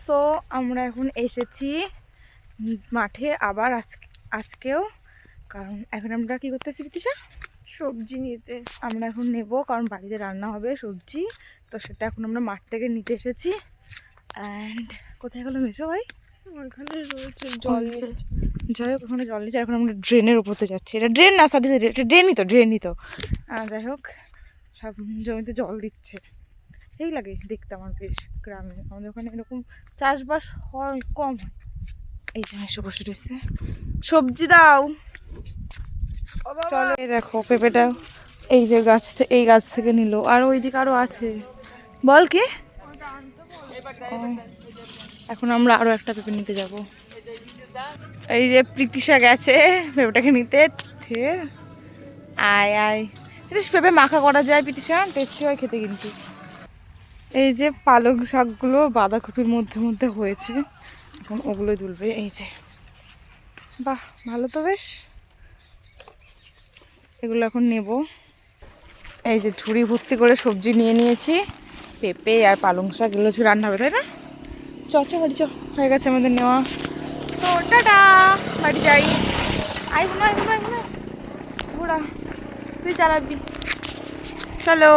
So আমরা এখন এসেছি মাঠে আবার আজকেও, কারণ এখন আমরা কি করতেছি বিতিশা? সবজি নিতে। আমরা এখন নেব, কারণ বাড়িতে রান্না হবে সবজি, তো সেটা এখন আমরা মাঠ থেকে নিতে এসেছি। অ্যান্ড কোথায় গেলো মেশো ভাই? ওখানে রয়েছে জল নিচ্ছে। যাই হোক, ওখানে জল নিচ্ছে। এখন আমরা ড্রেনের উপরতে যাচ্ছি। এটা ড্রেন না, সরি এটা ড্রেনই তো। যাই হোক, সব জমিতে জল দিচ্ছে। সেই লাগে দেখতে আমার বেশ। গ্রামে আমাদের ওখানে এরকম চাষবাস হয় কম হয়। এই জন্য এসে বসে রয়েছে, সবজি দাও চলো। এই দেখো পেঁপেটা এই যে এই গাছ থেকে নিল, আর ওইদিকে আরো আছে। বল কি? এখন আমরা আরো একটা পেঁপে নিতে যাব। এই যে প্রীতিশা গেছে পেঁপেটাকে নিতে। আয় আয়, পেঁপে মাখা করা যায় প্রীতিশা, টেস্টি হয় খেতে কিন্তু। এই যে পালং শাকগুলো বাঁধাকপির মধ্যে মধ্যে হয়েছে, এখন ওগুলো তুলবে। এই যে বাহ, ভালো তো বেশ। এগুলো এখন নেব। এই যে ঝুড়ি ভর্তি করে সবজি নিয়ে নিয়েছি, পেঁপে আর পালং শাক, এগুলো হচ্ছে রান্না হবে, তাই না? বাড়ি হয়ে গেছে আমাদের নেওয়া। তো টাটা, বাড়ি যাই। আইব না ঘোড়া, তুই চালাবি, চলো।